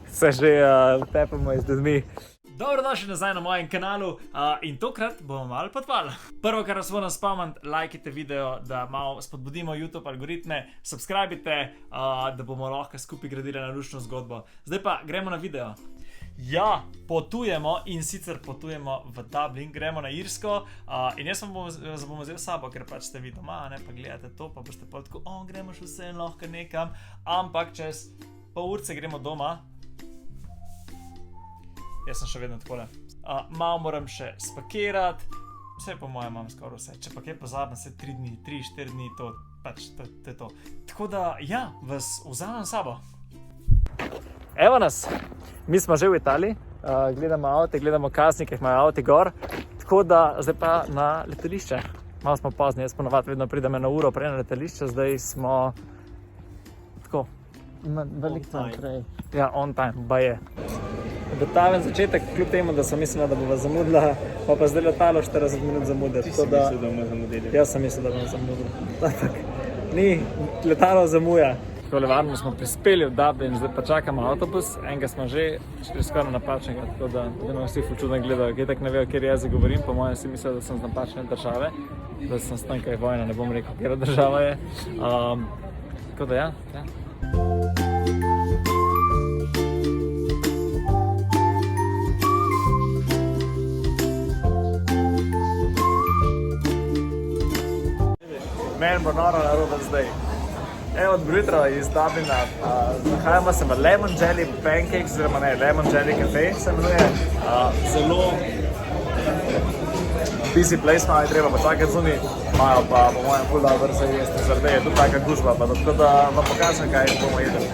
Se že tepamo z ljudmi. Dobrodošli nazaj na mojem kanalu in tokrat bomo malo potvali. Prvo, kar vas moram spomniti, lajkite video, da malo spodbudimo YouTube algoritme, subskrbite, da bomo lahko skupaj gradili nalučno zgodbo. Zdaj pa gremo na video. Ja, potujemo in sicer potujemo v Dublin, gremo na Irsko in jaz vam bomo vzel sabo, ker pač ste vi doma, ne, pa gledate to, pa boste pa tako, gremo še vse lahko nekam, ampak čez pol urce gremo doma. Jaz sem še vedno takole. Malo moram še spakirati, vse po mojem imam skoraj vse. Če pa kaj pozabim, se 3 dni, 3-4 dni, to je to. Tako da, ja, vas vzamem sabo. Evo nas, mi smo že v Italiji, gledamo avte, gledamo kasnike, imajo avti gor, tako da zdaj pa na letališče. Malo smo pozni, jaz ponovadi vedno pridem na uro prej na letališče, zdaj smo tako, veliko tam prej. Ja, on time, baje. Obetaven začetek, kljub temu, da sem mislila, da bova zamudila, pa zdaj letalo 40 minut zamude. Ti si mislil, da bomo zamudili? Jaz sem mislil, da bomo zamudili. Ni, letalo zamuja. Takole varno smo prispeli v Dublin, zdaj pa čakamo avtobus, enega smo že skoraj napačnega, tako da vedno vsi čudno gledajo, kaj tako ne vejo, kjer jezik govorim, po mojem si mislijo, da sem z napačne države, da sem s tem, kaj je vojna, ne bom rekel, kjera država je. Tako da ja. Meni bo noro narobe zdaj. Evo od jutra iz Dublina, nahajamo se v Lemon Jelly Pancakes, oziroma ne, Lemon Jelly Cafe se imenuje. Zelo busy place, malo je treba počakati zunaj, imajo pa po mojem ful dobro za jesti, zaradi je tu taka gužba, pa tako da vam pokažem, kaj bomo jedli.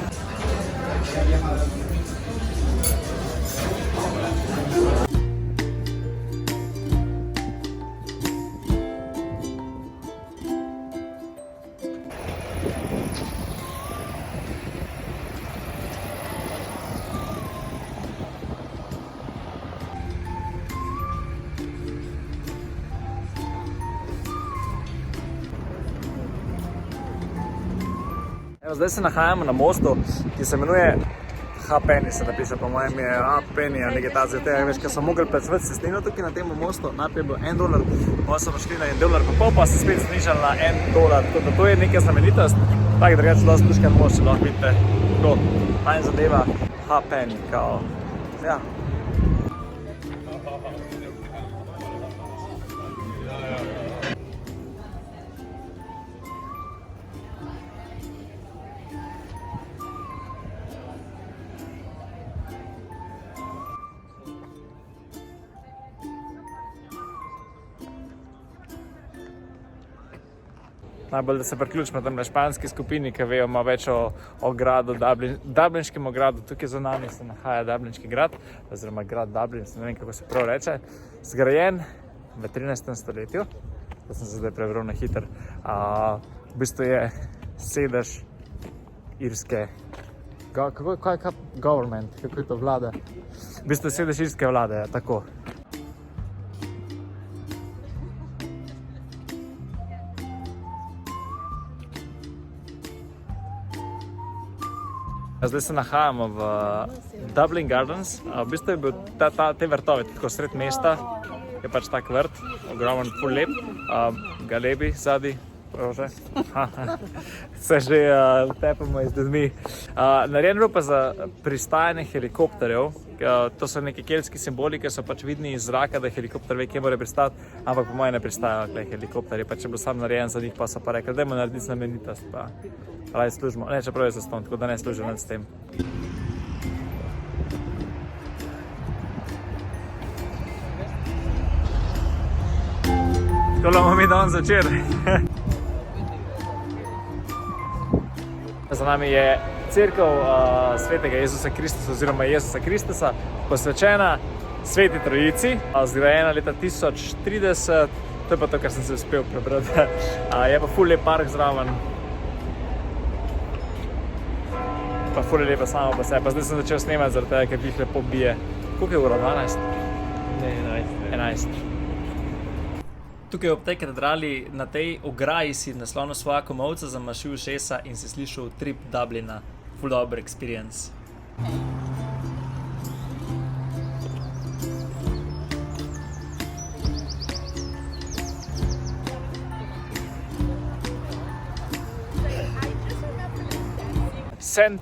Zdaj se nahajamo na mostu, ki se imenuje H-Penny, se napiše, po mojem je H-Penny, ali nekaj tazga tega, veš, ker so mogli plačevati cestnino tukaj na tem mostu, najprej je bilo $1, potem so šli na $1,50, pa se spet znižali na $1, tako da to je neka znamenitost, tako drugače zelo spuškan most, če lahko vidite, tako, fajn zadeva, H-Penny, kao, ja. Najbolj, da se priključimo tam na španski skupini, ki vejo malo več o gradu, Dublinskem gradu. Tukaj za nami se nahaja Dublinski grad, oziroma grad Dublin, ne vem, kako se prav reče, zgrajen v 13. stoletju. To sem se zdaj prebral na hiter. V bistvu je sedež irske, government, kako je to vlada? V bistvu je sedež irske vlade, tako. Zdaj se nahajamo v Dublin Gardens, v bistvu je bil te vrtove, tako sred mesta, je pač tak vrt, ogromen, ful lep, galebi zadaj, prože, se že tepamo z ljudmi. Narejen bil pa za pristajanje helikopterjev, to so neki keltski simboli, ki so pač vidni iz zraka, da helikopter ve, kje mora pristati, ampak po mojem ne pristajajo tukaj helikopterji, pač je bil sam narejen za njih, pa so pa rekli, dajmo narediti znamenitost, pa raj služimo, ne, čeprav je zaston, tako da ne služim nad s tem. Tako bomo mi danes začeli. Za nami je cerkev svetega Jezusa Kristusa oziroma Jezusa Kristusa, posvečena Sveti Trojici, zgrajena leta 1030, to je pa to, kar sem se uspel prebrati. Je pa ful lep park zraven, pa ful je lepa sama po sebi, pa zdaj sem začel snemati zaradi tega, ker jih lepo bije. Koliko je ura? 12? Ne, 11. Tukaj ob tej katedrali, na tej ograji si naslonil svoja komolca, zamašil ušesa in si slišal trip Dublina. Full dober experience. St.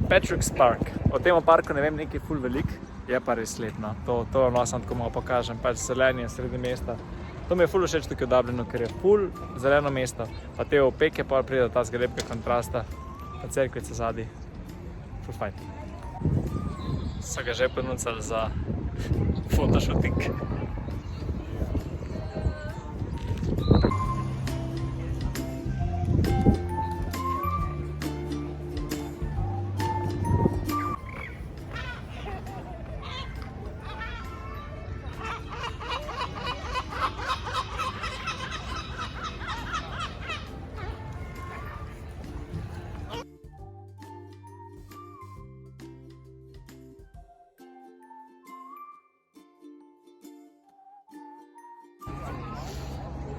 Patrick's Park. O tem parku ne vem nekaj ful velik, je pa res lep, no. To vas tako malo pokažem, pač zelenje sredi mesta. To mi je ful všeč tukaj v Dublinu, ker je ful zeleno mesto, pa te opeke pa pride ta zglepka kontrasta, pa cerkvice zadaj. Ful fajn. So ga že ponudili za fotoshooting.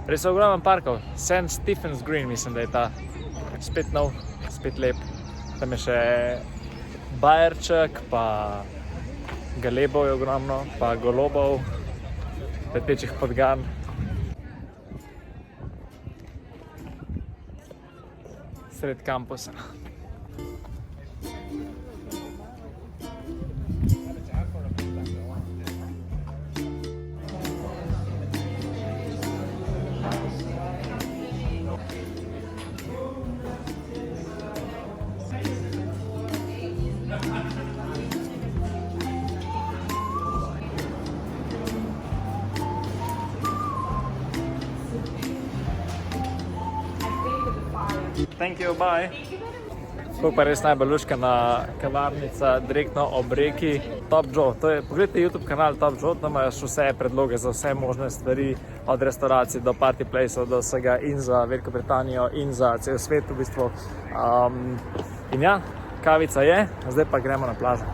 Res je ogromen parkov, St. Stephen's Green mislim, da je ta spet nov, spet lep. Tam je še bajerček, pa galebov je ogromno, pa golobov, letečih podgan. Sred kampusa. Thank you, bye. To pa res najbolj luškana kavarnica, direktno ob reki Top Joe. Pogledajte YouTube kanal Top Joe, tam imaš vse predloge za vse možne stvari, od restauracij do party placeov, do vsega in za Veliko Britanijo in za cel svet v bistvu. In ja, kavica je, zdaj pa gremo na plažo.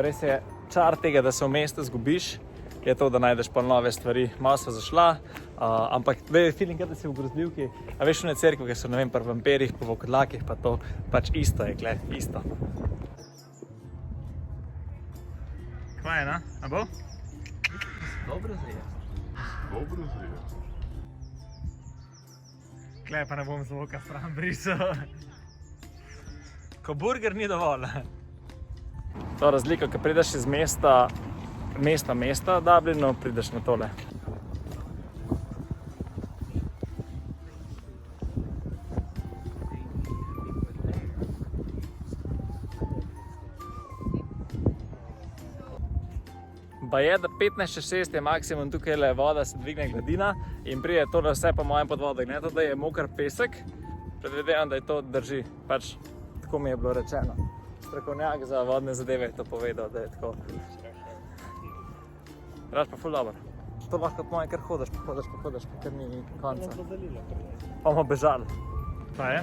Res je čar tega, da se v mestu zgubiš, je to, da najdeš pa nove stvari. Malo sva zašla, ampak je feeling, da si v grozljivki. A veš, one cerkve, ki so, ne vem, pri vampirjih, pa vokodlakih, pa to pač isto je, gled, isto. Kva je, na? A bo? Dobro zje. Dobro zje. Gled, pa ne bom zvoka stran brisal. Ko burger ni dovolj. To razlika, ko prideš iz mesta Dublinu, prideš na tole. Pa je, da 15-6 je maksimum, tukaj je voda, se dvigne gladina in pride tole vse po mojem pod vodo. Ne to, da je moker pesek, predvidevam, da je to drži, pač tako mi je bilo rečeno. Strokovnjak za vodne zadeve je to povedal, da je tako. Raš pa ful dobro. To lahko po mojem kar hodiš, pa kar ni konca. Pa bomo bežali. Kaj je?